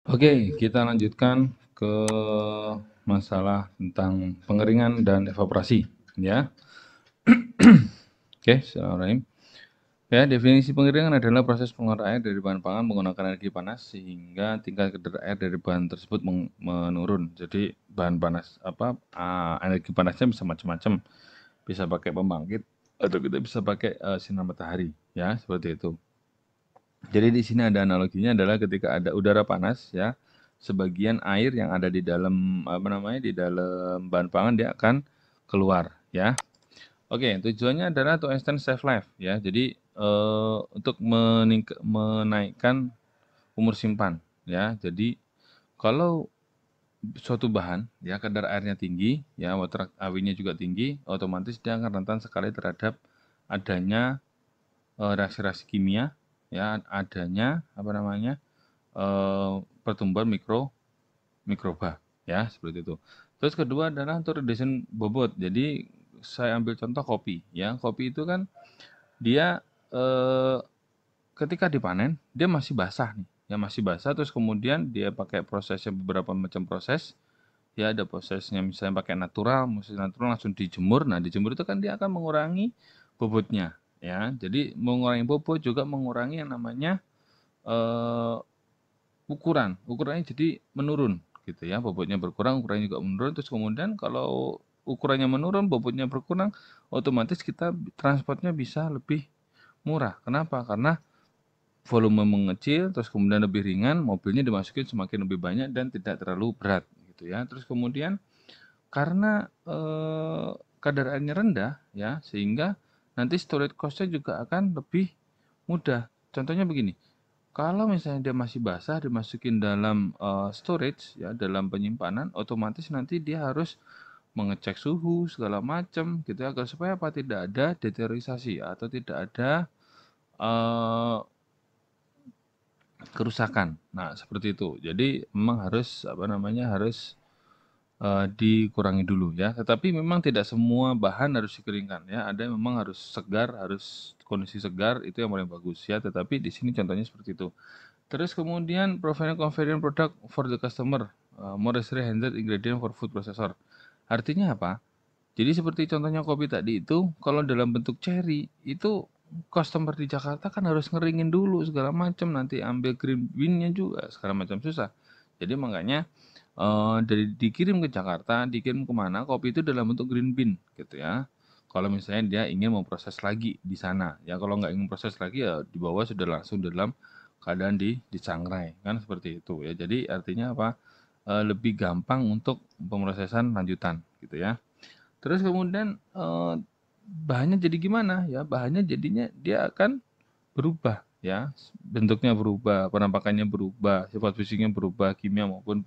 Oke, kita lanjutkan ke masalah tentang pengeringan dan evaporasi, ya. Oke, Bismillahirrahmanirrahim. Ya, definisi pengeringan adalah proses pengeluaran air dari bahan pangan menggunakan energi panas sehingga tingkat kadar air dari bahan tersebut menurun. Jadi bahan panas energi panasnya bisa macam-macam, bisa pakai pembangkit atau kita bisa pakai sinar matahari, ya seperti itu. Jadi di sini ada analoginya adalah ketika ada udara panas, ya, sebagian air yang ada di dalam di dalam bahan pangan dia akan keluar, ya. Oke, tujuannya adalah to extend shelf life, ya. Jadi untuk menaikkan umur simpan, ya. Jadi kalau suatu bahan, ya, kadar airnya tinggi, ya, water AW-nya juga tinggi, otomatis dia akan rentan sekali terhadap adanya reaksi-reaksi kimia, ya, adanya pertumbuhan mikroba, ya, seperti itu. Terus kedua adalah untuk reduction bobot. Jadi saya ambil contoh kopi, ya. Kopi itu kan dia eh, ketika dipanen dia masih basah nih, ya masih basah. Terus kemudian dia pakai prosesnya beberapa macam proses, ya ada prosesnya misalnya pakai natural langsung dijemur. Nah dijemur itu kan dia akan mengurangi bobotnya, ya. Jadi mengurangi bobot juga mengurangi yang namanya eh, ukurannya jadi menurun gitu ya, bobotnya berkurang, ukurannya juga menurun. Terus kemudian kalau ukurannya menurun, bobotnya berkurang, otomatis kita transportnya bisa lebih murah. Kenapa? Karena volume mengecil, terus kemudian lebih ringan, mobilnya dimasukin semakin lebih banyak dan tidak terlalu berat gitu ya. Terus kemudian karena kadar airnya rendah ya, sehingga nanti storage cost-nya juga akan lebih mudah. Contohnya begini, kalau misalnya dia masih basah dimasukin dalam storage ya, dalam penyimpanan, otomatis nanti dia harus mengecek suhu segala macam gitu ya, agar supaya apa tidak ada deteriorasi atau tidak ada eh, kerusakan. Nah, seperti itu. Jadi memang harus harus dikurangi dulu ya. Tetapi memang tidak semua bahan harus dikeringkan ya. Ada yang memang harus segar, harus kondisi segar itu yang paling bagus ya. Tetapi di sini contohnya seperti itu. Terus kemudian provide convenient product for the customer, more easily handled ingredient for food processor. Artinya apa? Jadi seperti contohnya kopi tadi itu, kalau dalam bentuk cherry itu customer di Jakarta kan harus ngeringin dulu segala macam, nanti ambil green bean-nya juga segala macam susah. Jadi makanya dari dikirim ke Jakarta, dikirim kemana, kopi itu dalam bentuk green bean gitu ya. Kalau misalnya dia ingin memproses lagi di sana, ya kalau nggak ingin proses lagi ya dibawa sudah langsung dalam keadaan dicangrai kan seperti itu ya. Jadi artinya apa? Lebih gampang untuk pemrosesan lanjutan gitu ya. Terus kemudian bahannya jadi gimana ya? Bahannya jadinya dia akan berubah ya, bentuknya berubah, penampakannya berubah, sifat fisiknya berubah, kimia maupun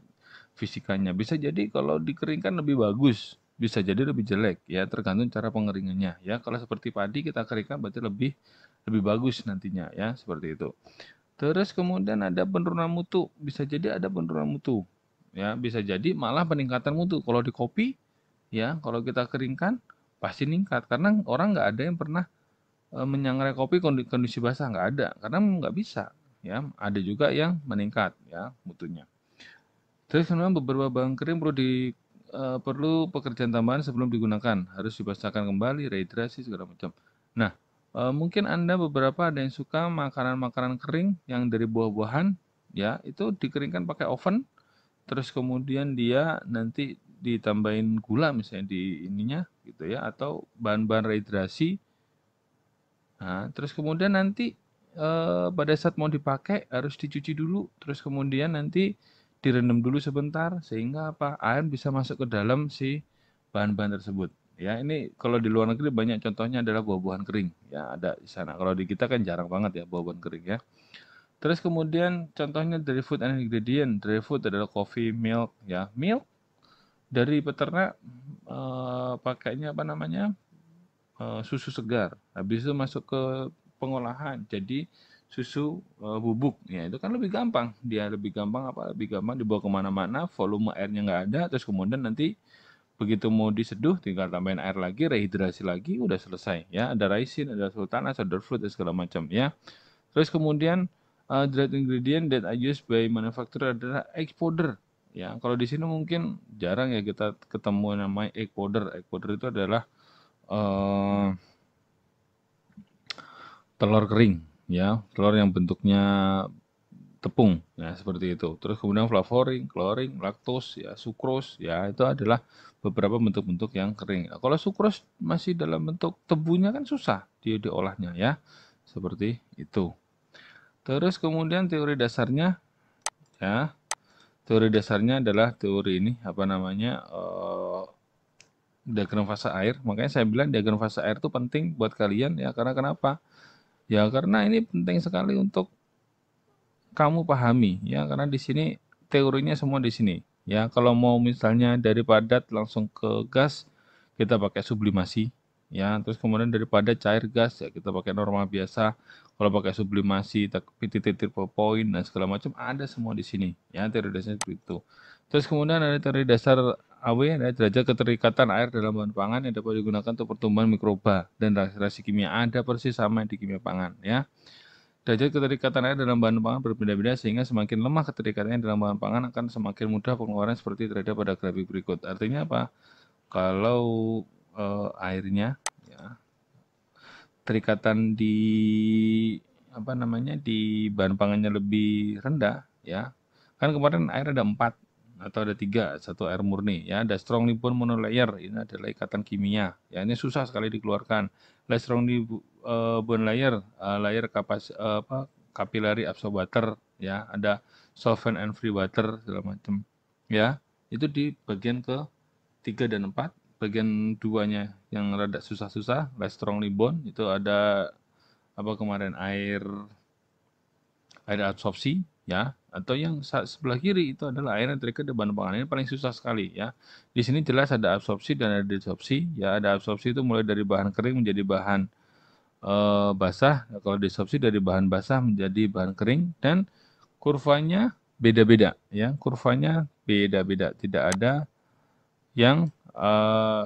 fisikanya. Bisa jadi kalau dikeringkan lebih bagus, bisa jadi lebih jelek ya, tergantung cara pengeringannya ya. Kalau seperti padi kita keringkan berarti lebih lebih bagus nantinya ya, seperti itu. Terus kemudian ada penurunan mutu, bisa jadi ada penurunan mutu. Ya, bisa jadi malah peningkatan mutu. Kalau di kopi, ya, kalau kita keringkan pasti meningkat karena orang nggak ada yang pernah menyangrai kopi kondisi basah, nggak ada karena nggak bisa. Ya, ada juga yang meningkat ya mutunya. Terus kemudian beberapa bahan kering perlu pekerjaan tambahan sebelum digunakan, harus dibasahkan kembali, rehidrasi segala macam. Nah, mungkin Anda beberapa ada yang suka makanan-makanan kering yang dari buah-buahan, ya, itu dikeringkan pakai oven, terus kemudian dia nanti ditambahin gula misalnya di ininya gitu ya, atau bahan-bahan rehidrasi. Nah, terus kemudian nanti pada saat mau dipakai harus dicuci dulu, terus kemudian nanti direndam dulu sebentar sehingga apa? Air bisa masuk ke dalam si bahan-bahan tersebut. Ya, ini kalau di luar negeri banyak contohnya adalah buah-buahan kering. Ya, ada di sana. Kalau di kita kan jarang banget ya buah-buahan kering ya. Terus kemudian contohnya dari food and ingredient. Dari food adalah coffee, milk, ya. Milk dari peternak pakainya susu segar. Habis itu masuk ke pengolahan jadi susu bubuk. Ya itu kan lebih gampang. Dia lebih gampang Lebih gampang dibawa kemana-mana. Volume airnya nggak ada. Terus kemudian nanti begitu mau diseduh tinggal tambahin air lagi, rehidrasi lagi, udah selesai. Ya ada raisin, ada sultanas, ada fruit dan segala macam. Ya. Terus kemudian Dried ingredient that are used by manufacturer adalah egg powder. Ya, kalau di sini mungkin jarang ya kita ketemu namanya egg powder. Egg powder itu adalah telur kering, ya, telur yang bentuknya tepung, ya seperti itu. Terus kemudian flavoring, coloring, lactose, ya, sucrose, ya itu adalah beberapa bentuk-bentuk yang kering. Nah, kalau sucrose masih dalam bentuk tebunya kan susah dia diolahnya, ya, seperti itu. Terus kemudian teori dasarnya, ya, teori dasarnya adalah teori ini apa namanya diagram fase air. Makanya saya bilang diagram fase air itu penting buat kalian ya. Karena kenapa? Ya karena ini penting sekali untuk kamu pahami ya. Karena di sini teorinya semua di sini. Ya kalau mau misalnya dari padat langsung ke gas kita pakai sublimasi. Ya terus kemudian dari padat cair gas ya kita pakai normal biasa. Kalau pakai sublimasi, tapi titik-titik point dan segala macam ada semua di sini. Ya teori dasarnya seperti itu. Terus kemudian ada teori dasar AW, ada derajat keterikatan air dalam bahan pangan yang dapat digunakan untuk pertumbuhan mikroba dan reaksi kimia ada persis sama di kimia pangan. Ya, derajat keterikatan air dalam bahan pangan berbeda-beda sehingga semakin lemah keterikatannya dalam bahan pangan akan semakin mudah pengeluaran seperti terhadap pada grafik berikut. Artinya apa? Kalau airnya, ya, terikatan di apa namanya di bahan pangannya lebih rendah, ya. Kan kemarin air ada 4 atau ada 3, satu air murni, ya. Ada strongly bond monolayer, ini adalah ikatan kimia, ya. Ini susah sekali dikeluarkan. Strongly bond layer, layer capillary absorbator, ya. Ada solvent and free water segala macam, ya. Itu di bagian ke 3 dan 4. Bagian 2-nya yang rada susah-susah, less strongly bond, itu ada apa kemarin air absorpsi, ya, atau yang sebelah kiri itu adalah air yang terikat di bahan pangan. Ini paling susah sekali, ya. Di sini jelas ada absorpsi dan ada desorpsi, ya. Ada absorpsi itu mulai dari bahan kering menjadi bahan basah. Nah, kalau desorpsi dari bahan basah menjadi bahan kering dan kurvanya beda-beda, ya. Kurvanya beda-beda, tidak ada yang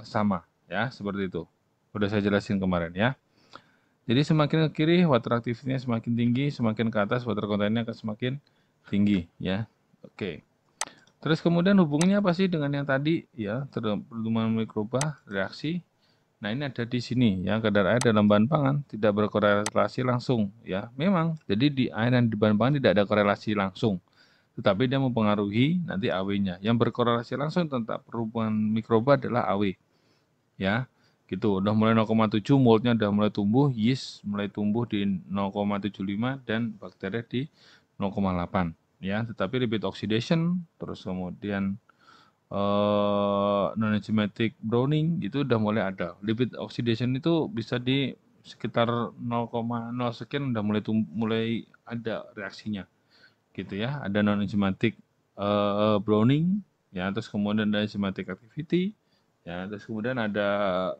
sama, ya, seperti itu. Sudah saya jelasin kemarin, ya. Jadi semakin ke kiri water activity-nya semakin tinggi, semakin ke atas water content-nya akan semakin tinggi, ya. Oke. Terus kemudian hubungannya apa sih dengan yang tadi, ya, pertumbuhan mikroba, reaksi. Nah, ini ada di sini, ya, kadar air dalam bahan pangan tidak berkorelasi langsung, ya. Memang, jadi di air dan di bahan pangan tidak ada korelasi langsung. Tetapi dia mempengaruhi nanti AW-nya. Yang berkorelasi langsung tentang perubahan mikroba adalah AW, ya. Gitu, udah mulai 0,7 moldnya udah mulai tumbuh, yeast mulai tumbuh di 0,75 dan bakteri di 0,8, ya. Tetapi lipid oxidation terus kemudian non-enzymatic browning itu udah mulai ada. Lipid oxidation itu bisa di sekitar 0,0 sekian udah mulai ada reaksinya, gitu ya. Ada non-enzymatic browning, ya, terus kemudian ada enzymatic activity, ya, terus kemudian ada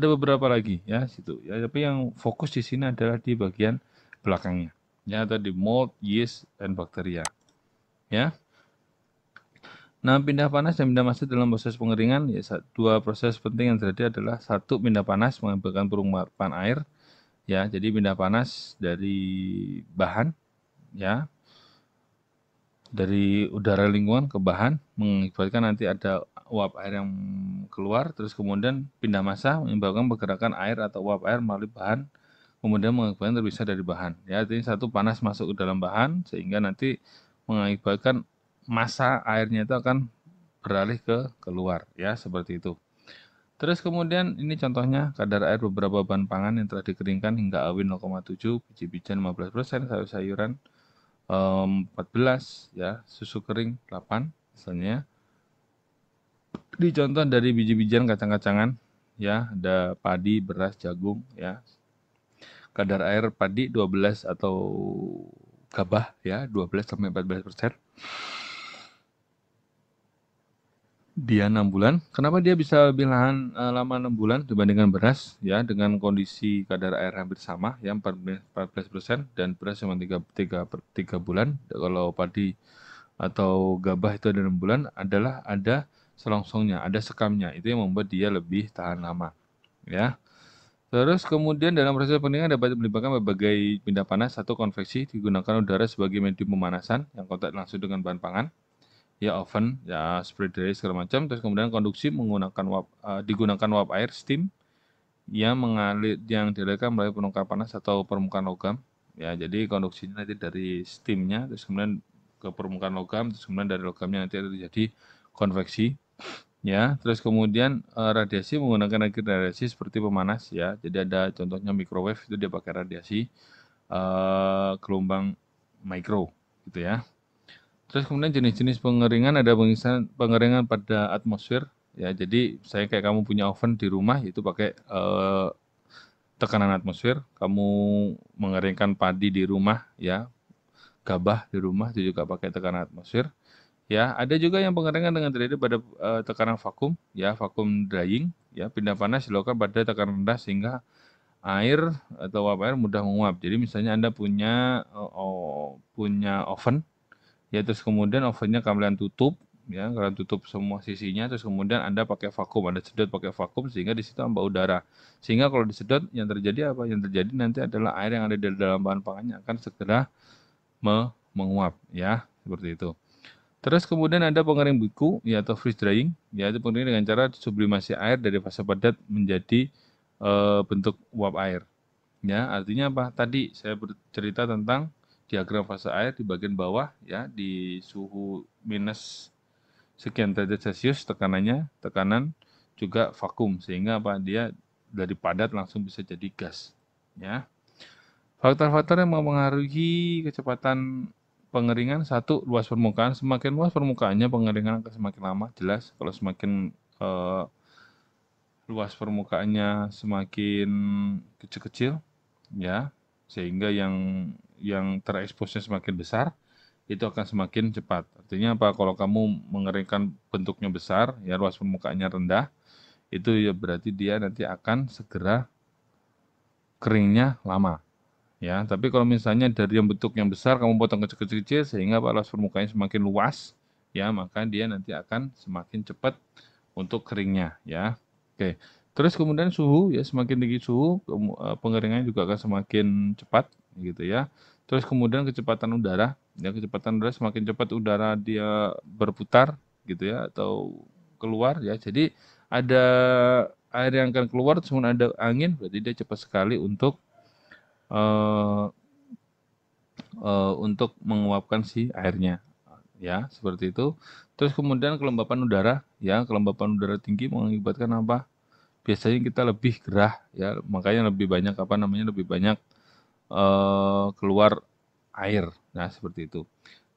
beberapa lagi, ya, situ. Ya, tapi yang fokus di sini adalah di bagian belakangnya, ya, atau di mold, yeast, dan bakteria, ya. Nah, pindah panas dan pindah masuk dalam proses pengeringan, ya, dua proses penting yang terjadi adalah satu pindah panas mengakibatkan perubahan air, ya, jadi pindah panas dari bahan, ya, dari udara lingkungan ke bahan mengakibatkan nanti ada uap air yang keluar, terus kemudian pindah massa menyebabkan pergerakan air atau uap air melalui bahan, kemudian mengakibatkan terpisah dari bahan. Ya, artinya satu panas masuk ke dalam bahan sehingga nanti mengakibatkan massa airnya itu akan beralih ke keluar, ya, seperti itu. Terus kemudian ini contohnya kadar air beberapa bahan pangan yang telah dikeringkan hingga AW 0,7, biji-bijian 15%, sayur-sayuran 14, ya, susu kering 8 misalnya. Di contoh dari biji-bijian kacang-kacangan, ya, ada padi, beras, jagung, ya. Kadar air padi 12 atau gabah, ya, 12 sampai 14%. Dia 6 bulan. Kenapa dia bisa bilangan lama 6 bulan dibandingkan beras, ya, dengan kondisi kadar air hampir sama, ya, 14% dan beras cuma 3 bulan. Kalau padi atau gabah itu ada 6 bulan adalah ada selongsongnya, ada sekamnya. Itu yang membuat dia lebih tahan lama, ya. Terus kemudian dalam proses pendinginan dapat melibatkan berbagai pindah panas. Satu, konveksi, digunakan udara sebagai medium pemanasan yang kontak langsung dengan bahan pangan, ya oven, ya spray dry segala macam. Terus kemudian konduksi menggunakan digunakan uap air steam yang mengalir yang dialirkan melalui penukar panas atau permukaan logam. Ya, jadi konduksinya nanti dari steamnya, terus kemudian ke permukaan logam, terus kemudian dari logamnya nanti terjadi konveksi. Ya, terus kemudian radiasi menggunakan energi radiasi seperti pemanas ya. Jadi ada contohnya microwave itu dia pakai radiasi gelombang mikro gitu ya. Terus kemudian jenis-jenis pengeringan ada pengeringan pada atmosfer ya. Jadi saya kayak kamu punya oven di rumah itu pakai tekanan atmosfer. Kamu mengeringkan padi di rumah ya, gabah di rumah itu juga pakai tekanan atmosfer. Ya, ada juga yang pengeringan dengan terjadi pada tekanan vakum, ya, vakum drying, ya, pindah panas dilakukan pada tekanan rendah sehingga air atau uap air mudah menguap. Jadi misalnya Anda punya punya oven, ya, terus kemudian ovennya kalian tutup, ya, kalian tutup semua sisinya, terus kemudian Anda pakai vakum, Anda sedot pakai vakum sehingga di situ tambah udara. Sehingga kalau disedot yang terjadi apa? Yang terjadi nanti adalah air yang ada di dalam bahan pangannya akan segera menguap, ya, seperti itu. Terus kemudian ada pengering beku ya atau freeze drying, yaitu pengering dengan cara sublimasi air dari fase padat menjadi bentuk uap air. Ya, artinya apa? Tadi saya bercerita tentang diagram fase air di bagian bawah ya di suhu minus sekian derajat Celcius tekanan juga vakum sehingga apa? Dia dari padat langsung bisa jadi gas. Ya. Faktor-faktor yang mempengaruhi kecepatan pengeringan, satu, luas permukaan. Semakin luas permukaannya, pengeringan akan semakin lama, jelas. Kalau semakin luas permukaannya semakin kecil-kecil, ya, sehingga yang tereksposnya semakin besar, itu akan semakin cepat. Artinya apa? Kalau kamu mengeringkan bentuknya besar, ya luas permukaannya rendah, itu ya berarti dia nanti akan segera keringnya lama. Ya, tapi kalau misalnya dari yang bentuk yang besar kamu potong kecil-kecil sehingga luas permukaannya semakin luas, ya maka dia nanti akan semakin cepat untuk keringnya, ya. Oke. Terus kemudian suhu ya semakin tinggi suhu pengeringannya juga akan semakin cepat gitu ya. Terus kemudian kecepatan udara, ya kecepatan udara semakin cepat udara dia berputar gitu ya atau keluar ya. Jadi ada air yang akan keluar terus kemudian ada angin berarti dia cepat sekali uh, untuk menguapkan si airnya ya seperti itu. Terus kemudian kelembapan udara ya, kelembapan udara tinggi mengakibatkan apa? Biasanya kita lebih gerah ya, makanya lebih banyak apa namanya lebih banyak keluar air nah seperti itu.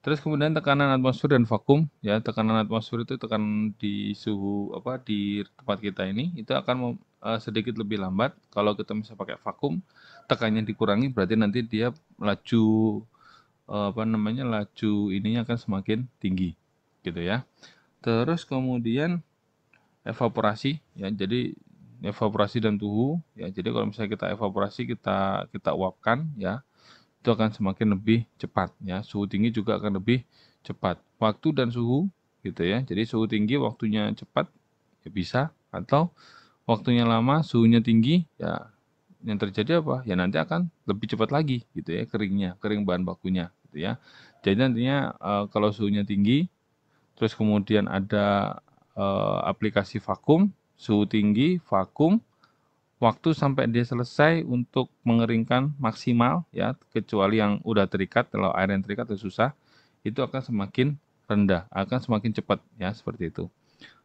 Terus kemudian tekanan atmosfer dan vakum ya, tekanan atmosfer itu tekanan di suhu apa di tempat kita ini itu akan sedikit lebih lambat. Kalau kita bisa pakai vakum tekanannya dikurangi berarti nanti dia laju apa namanya laju ininya akan semakin tinggi gitu ya. Terus kemudian evaporasi ya. Jadi evaporasi dan tuhu ya. Jadi kalau misalnya kita evaporasi kita uapkan ya, itu akan semakin lebih cepat ya. Suhu tinggi juga akan lebih cepat. Waktu dan suhu gitu ya. Jadi suhu tinggi waktunya cepat ya bisa atau waktunya lama suhunya tinggi ya yang terjadi apa? Ya nanti akan lebih cepat lagi gitu ya keringnya, kering bahan bakunya gitu ya. Jadi nantinya kalau suhunya tinggi terus kemudian ada aplikasi vakum, suhu tinggi, vakum, waktu sampai dia selesai untuk mengeringkan maksimal ya, kecuali yang udah terikat, kalau air yang terikat itu susah, itu akan semakin rendah, akan semakin cepat ya seperti itu.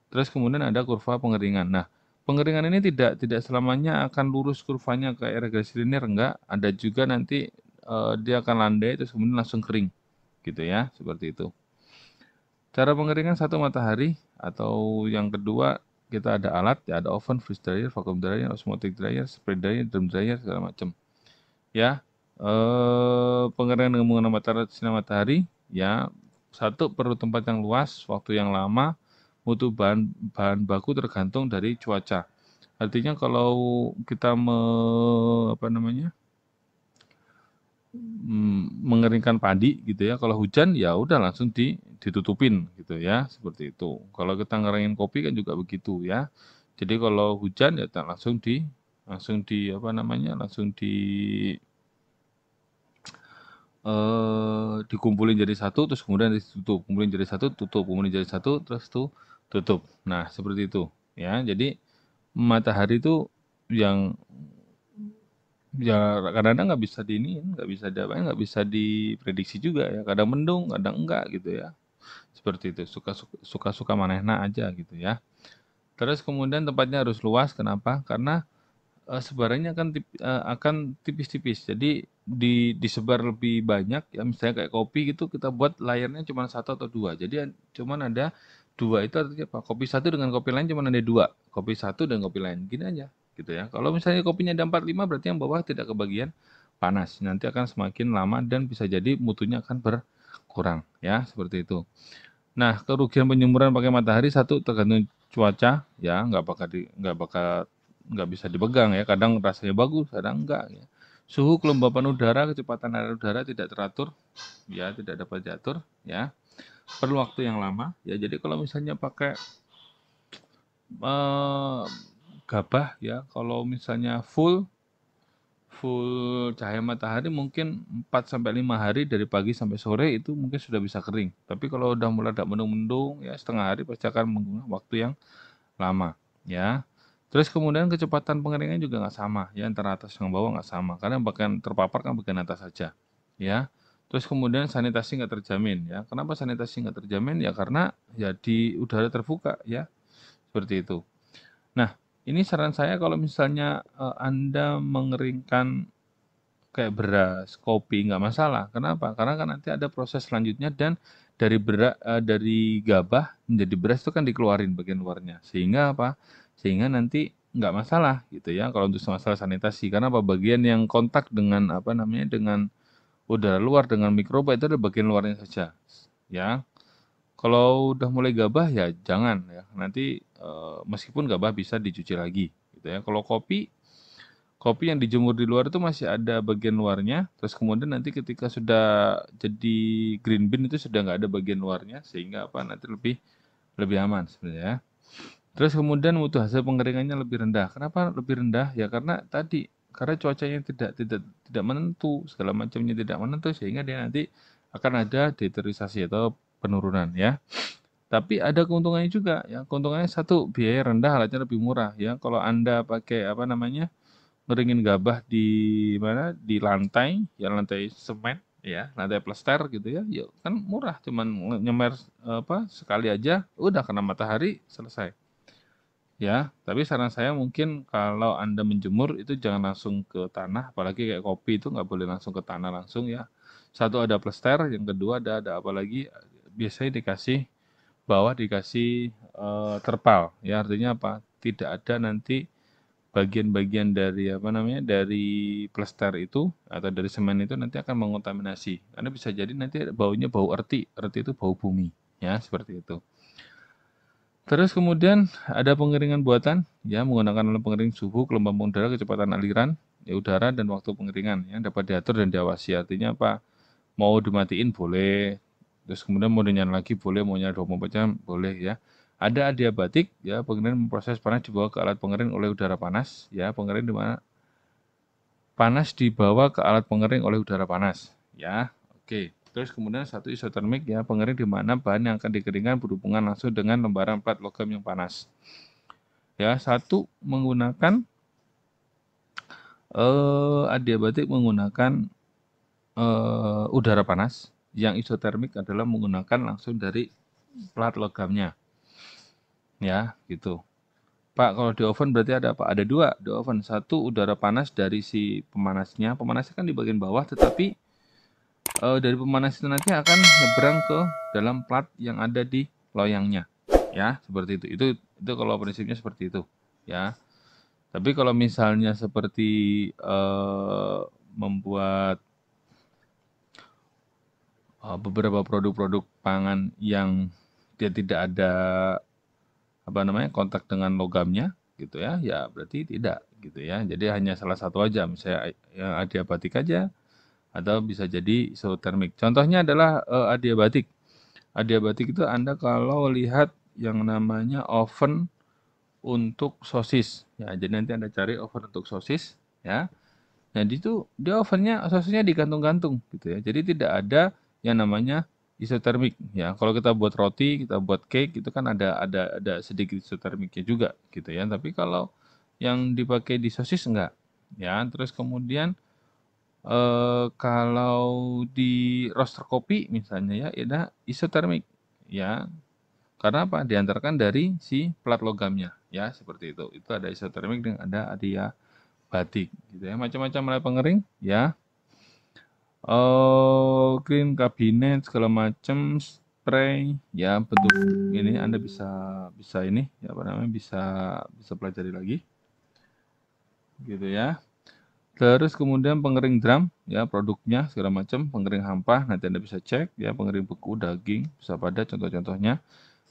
Terus kemudian ada kurva pengeringan. Nah, pengeringan ini tidak selamanya akan lurus kurvanya kayak regresi linear, enggak. Ada juga nanti dia akan landai terus kemudian langsung kering gitu ya, seperti itu. Cara pengeringan satu matahari atau yang kedua kita ada alat ya ada oven, freeze dryer, vacuum dryer, osmotic dryer, spray dryer, drum dryer segala macam. Ya, pengeringan dengan menggunakan sinar matahari ya satu perlu tempat yang luas, waktu yang lama, mutu bahan baku tergantung dari cuaca. Artinya kalau kita apa namanya mengeringkan padi gitu ya. Kalau hujan ya udah langsung ditutupin gitu ya, seperti itu. Kalau kita ngeringin kopi kan juga begitu ya. Jadi kalau hujan ya langsung langsung di apa namanya, langsung dikumpulin jadi satu, terus kemudian ditutup, kumpulin jadi satu, tutup, kumpulin jadi satu, terus tutup. Nah, seperti itu, ya. Jadi matahari itu yang ya kadang-kadang nggak bisa diiniin, nggak bisa diapain, nggak bisa diprediksi juga ya. Kadang mendung, kadang enggak gitu ya. Seperti itu, suka-suka manehna aja gitu ya. Terus kemudian tempatnya harus luas, kenapa? Karena sebarannya akan tipis-tipis. Jadi disebar lebih banyak ya, misalnya kayak kopi gitu kita buat layarnya cuma satu atau dua. Jadi cuman ada dua, itu artinya apa? Kopi satu dengan kopi lain cuma ada dua. Kopi satu dan kopi lain. Gini aja gitu ya. Kalau misalnya kopinya ada 45 berarti yang bawah tidak kebagian panas. Nanti akan semakin lama dan bisa jadi mutunya akan berkurang ya, seperti itu. Nah, kerugian penjemuran pakai matahari satu tergantung cuaca ya, nggak bisa dipegang ya. Kadang rasanya bagus, kadang enggak ya. Suhu, kelembapan udara, kecepatan air udara tidak teratur ya, tidak dapat diatur ya. Perlu waktu yang lama ya. Jadi kalau misalnya pakai eh, gabah ya, kalau misalnya full full cahaya matahari mungkin 4 sampai 5 hari dari pagi sampai sore itu mungkin sudah bisa kering. Tapi kalau udah mulai ada mendung-mendung ya setengah hari pasti akan menggunakan waktu yang lama ya. Terus kemudian kecepatan pengeringan juga nggak sama ya, antara atas dan bawah nggak sama karena bagian terpapar kan bagian atas saja ya. Terus kemudian sanitasi nggak terjamin ya. Kenapa sanitasi nggak terjamin? Ya karena ya di udara terbuka ya, seperti itu. Nah, ini saran saya kalau misalnya Anda mengeringkan kayak beras, kopi nggak masalah. Kenapa? Karena kan nanti ada proses selanjutnya dan dari gabah menjadi beras itu kan dikeluarin bagian luarnya. Sehingga apa? Sehingga nanti nggak masalah gitu ya kalau untuk masalah sanitasi. Karena apa? Bagian yang kontak dengan apa namanya dengan udara luar dengan mikroba itu ada bagian luarnya saja. Ya. Kalau udah mulai gabah ya jangan ya. Nanti meskipun gabah bisa dicuci lagi gitu ya. Kalau kopi yang dijemur di luar itu masih ada bagian luarnya, terus kemudian nanti ketika sudah jadi green bean itu sudah nggak ada bagian luarnya, sehingga apa nanti lebih lebih aman sebenarnya ya. Terus kemudian mutu hasil pengeringannya lebih rendah. Kenapa lebih rendah? Ya karena tadi, karena cuacanya tidak menentu, segala macamnya tidak menentu, sehingga dia nanti akan ada deteriorisasi atau penurunan ya. Tapi ada keuntungannya juga ya. Keuntungannya satu, biaya rendah, alatnya lebih murah ya. Kalau Anda pakai apa namanya? Ngeringin gabah di mana, di lantai, ya lantai semen ya, lantai plester gitu ya, ya kan murah, cuman nyemer apa sekali aja udah kena matahari selesai. Ya, tapi saran saya mungkin kalau Anda menjemur itu jangan langsung ke tanah, apalagi kayak kopi itu nggak boleh langsung ke tanah langsung ya. Satu ada plester, yang kedua ada apa lagi? Biasanya dikasih bawah dikasih terpal, ya artinya apa? Tidak ada nanti bagian-bagian dari apa namanya dari plester itu atau dari semen itu nanti akan mengontaminasi karena bisa jadi nanti baunya bau erti itu bau bumi ya, seperti itu. Terus kemudian ada pengeringan buatan ya, menggunakan alat pengering suhu, kelembapan udara, kecepatan aliran ya udara dan waktu pengeringan yang dapat diatur dan diawasi. Artinya apa? Mau dimatiin boleh, terus kemudian mau dinyalain lagi boleh, mau nyala 24 jam boleh ya. Ada adiabatik ya, pengering memproses panas dibawa ke alat pengering oleh udara panas ya, pengering di mana panas dibawa ke alat pengering oleh udara panas ya. Oke. Terus kemudian satu isotermik ya, pengering di mana bahan yang akan dikeringkan berhubungan langsung dengan lembaran plat logam yang panas. Ya, satu menggunakan adiabatik menggunakan udara panas, yang isotermik adalah menggunakan langsung dari plat logamnya. Ya, gitu. Pak, kalau di oven berarti ada apa? Ada dua di oven. Satu udara panas dari si pemanasnya. Pemanasnya kan di bagian bawah, tetapi dari pemanas itu nanti akan nyebrang ke dalam plat yang ada di loyangnya. Ya, seperti itu. Itu kalau prinsipnya seperti itu. Ya. Tapi kalau misalnya seperti membuat beberapa produk-produk pangan yang dia tidak ada apa namanya kontak dengan logamnya gitu ya, ya berarti tidak gitu ya. Jadi hanya salah satu aja, misalnya yang adiabatik aja atau bisa jadi isotermik. Contohnya adalah adiabatik. Adiabatik itu Anda kalau lihat yang namanya oven untuk sosis. Ya, jadi nanti Anda cari oven untuk sosis, ya. Nah, itu dia ovennya sosisnya digantung-gantung gitu ya. Jadi tidak ada yang namanya isotermik ya. Kalau kita buat roti, kita buat cake itu kan ada sedikit isotermiknya juga gitu ya. Tapi kalau yang dipakai di sosis enggak. Ya, terus kemudian kalau di roaster kopi misalnya ya, ada isotermik ya. Karena apa? Diantarkan dari si plat logamnya ya, seperti itu. Itu ada isotermik dan ada adiabatik gitu ya. Macam-macam mulai pengering ya. Clean kabinet segala macam, spray ya, bentuk ini Anda bisa bisa ini ya apa namanya bisa bisa pelajari lagi gitu ya. Terus kemudian pengering drum ya, produknya segala macam, pengering hampa nanti Anda bisa cek ya, pengering beku daging bisa pada contoh-contohnya.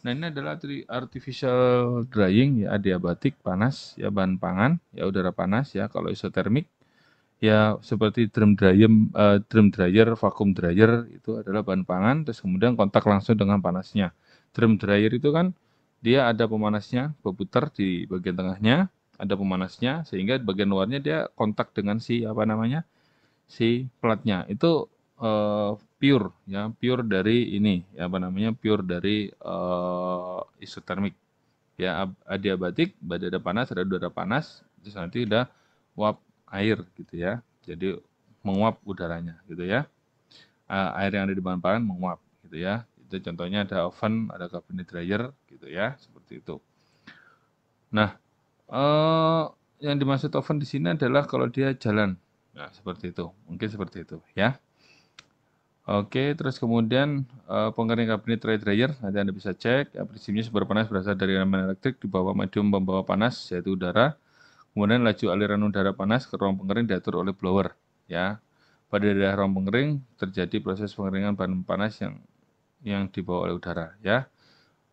Nah, ini adalah artificial drying ya, adiabatik panas ya, bahan pangan ya, udara panas ya. Kalau isotermik ya seperti drum dryer, vacuum dryer itu adalah bahan pangan, terus kemudian kontak langsung dengan panasnya. Drum dryer itu kan dia ada pemanasnya, berputar di bagian tengahnya, ada pemanasnya, sehingga bagian luarnya dia kontak dengan si apa namanya si platnya. Itu pure ya, pure dari ini ya apa namanya pure dari isotermik ya, adiabatik, ada panas, ada udara panas, terus nanti udah uap air gitu ya. Jadi menguap udaranya gitu ya. Air yang ada di bahan pangan menguap gitu ya. Itu contohnya ada oven, ada cabinet dryer gitu ya, seperti itu. Nah, yang dimaksud oven di sini adalah kalau dia jalan. Nah, seperti itu. Mungkin seperti itu ya. Oke, terus kemudian pengering kabinet dryer nanti Anda bisa cek ya, prinsipnya sumber panas berasal dari elemen elektrik di bawah medium pembawa panas yaitu udara. Kemudian laju aliran udara panas ke ruang pengering diatur oleh blower ya. Pada daerah ruang pengering terjadi proses pengeringan bahan panas yang dibawa oleh udara ya.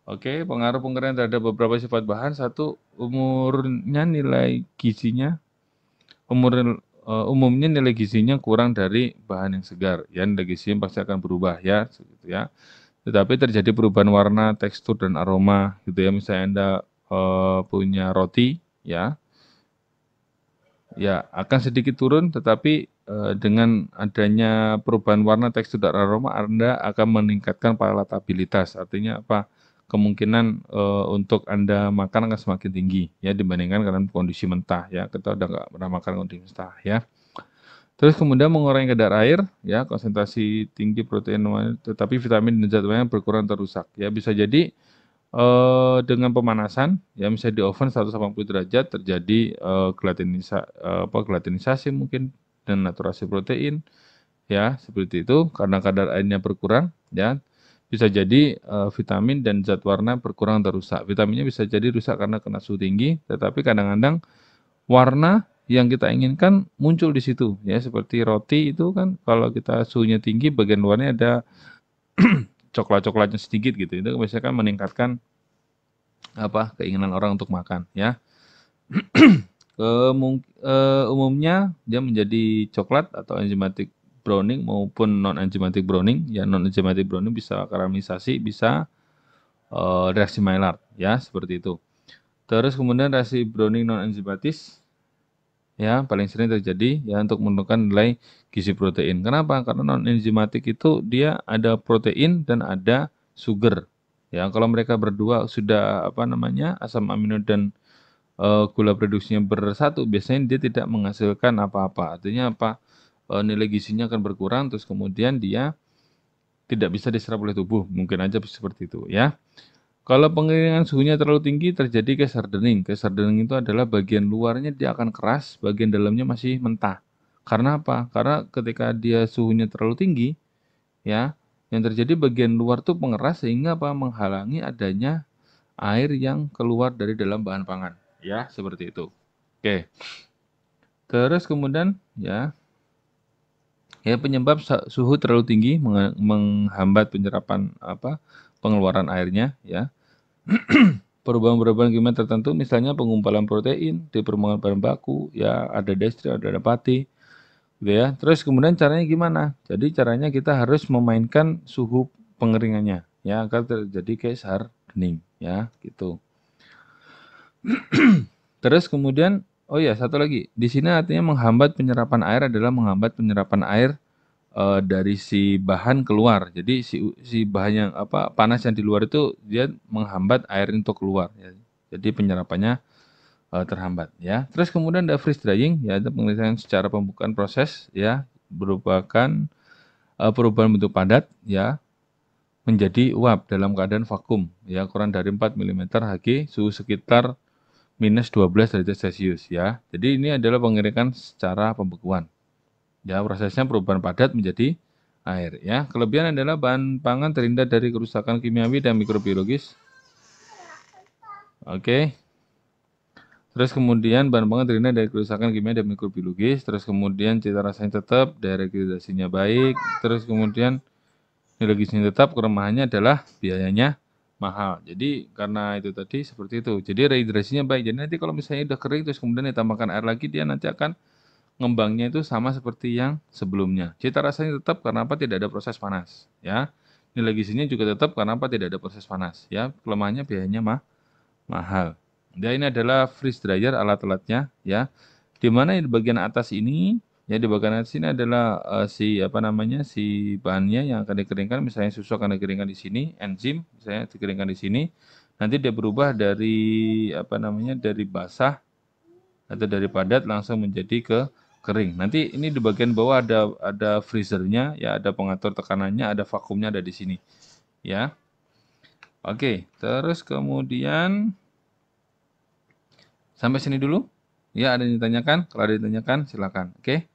Oke, pengaruh pengeringan terhadap beberapa sifat bahan. Satu, umurnya nilai gizinya umumnya nilai gizinya kurang dari bahan yang segar. Ya, nilai gizinya pasti akan berubah ya, gitu ya. Tetapi terjadi perubahan warna, tekstur dan aroma gitu ya. Misalnya Anda punya roti ya, ya akan sedikit turun, tetapi dengan adanya perubahan warna, tekstur dan aroma Anda akan meningkatkan palatabilitas. Artinya apa? Kemungkinan untuk Anda makan akan semakin tinggi ya dibandingkan dengan kondisi mentah ya. Kita udah nggak pernah makan kondisi mentah ya. Terus kemudian mengurangi kadar air, ya konsentrasi tinggi protein, tetapi vitamin dan zat lainnya berkurang atau rusak. Ya bisa jadi dengan pemanasan, ya misalnya di oven 180 derajat terjadi gelatinisasi mungkin dan naturasi protein, ya seperti itu karena kadar airnya berkurang, ya bisa jadi vitamin dan zat warna berkurang atau rusak. Vitaminnya bisa jadi rusak karena kena suhu tinggi, tetapi kadang-kadang warna yang kita inginkan muncul di situ ya, seperti roti itu kan kalau kita suhunya tinggi bagian luarnya ada coklat-coklatnya sedikit gitu, itu biasanya kan meningkatkan apa keinginan orang untuk makan ya. Umumnya dia menjadi coklat atau enzymatic browning maupun non enzymatic browning ya. Non enzymatic browning bisa karamelisasi, bisa reaksi Maillard ya, seperti itu. Terus kemudian reaksi browning non enzimatis ya paling sering terjadi ya untuk menentukan nilai gizi protein. Kenapa? Karena non enzimatik itu dia ada protein dan ada sugar. Ya, kalau mereka berdua sudah apa namanya asam amino dan gula produksinya bersatu, biasanya dia tidak menghasilkan apa-apa. Artinya apa? Nilai gizinya akan berkurang, terus kemudian dia tidak bisa diserap oleh tubuh. Mungkin aja seperti itu ya. Kalau pengeringan suhunya terlalu tinggi terjadi case hardening. Case hardening itu adalah bagian luarnya dia akan keras, bagian dalamnya masih mentah. Karena apa? Karena ketika dia suhunya terlalu tinggi, ya, yang terjadi bagian luar tuh pengeras sehingga apa? Menghalangi adanya air yang keluar dari dalam bahan pangan. Ya, seperti itu. Oke. Terus kemudian ya, penyebab suhu terlalu tinggi menghambat penyerapan apa? Pengeluaran airnya ya. Perubahan-perubahan kimia tertentu, misalnya penggumpalan protein di permukaan bahan baku, ya ada destri, ada pati, gitu ya. Terus kemudian caranya gimana? Jadi caranya kita harus memainkan suhu pengeringannya, ya agar terjadi case hardening, ya gitu. Terus kemudian, oh ya satu lagi, di sini artinya menghambat penyerapan air adalah menghambat penyerapan air dari si bahan keluar. Jadi si bahan yang apa panas yang di luar itu dia menghambat air untuk keluar. Ya. Jadi penyerapannya terhambat. Ya. Terus kemudian ada freeze drying, ya itu penelitian secara pembukaan proses, ya merupakan perubahan bentuk padat, ya menjadi uap dalam keadaan vakum, ya kurang dari 4 mm Hg, suhu sekitar minus 12 derajat Celcius ya. Jadi ini adalah pengeringan secara pembekuan. Ya, prosesnya perubahan padat menjadi air ya. Kelebihan adalah bahan pangan terhindar dari kerusakan kimiawi dan mikrobiologis. Oke. Terus kemudian bahan pangan terhindar dari kerusakan kimia dan mikrobiologis. Terus kemudian cita rasanya tetap, daya regredasinya baik. Terus kemudian nilai gizinya tetap, kelemahannya adalah biayanya mahal. Jadi karena itu tadi seperti itu. Jadi rehidrasinya baik. Jadi nanti kalau misalnya udah kering terus kemudian ditambahkan air lagi, dia nanti akan ngembangnya itu sama seperti yang sebelumnya. Cita rasanya tetap karena apa? Tidak ada proses panas, ya. Nilai gizinya juga tetap karena apa? Tidak ada proses panas, ya. Kelemahannya biayanya mahal. Ya, ini adalah freeze dryer alat-alatnya, ya. Di mana di bagian atas ini, ya di bagian atas ini adalah si apa namanya si bahannya yang akan dikeringkan. Misalnya susu akan dikeringkan di sini, enzim misalnya dikeringkan di sini. Nanti dia berubah dari apa namanya dari basah atau dari padat langsung menjadi ke kering. Nanti ini di bagian bawah ada freezernya, ya ada pengatur tekanannya, ada vakumnya ada di sini, ya. Oke, terus kemudian sampai sini dulu. Ya, ada yang ditanyakan? Kalau ada yang ditanyakan, silakan. Oke.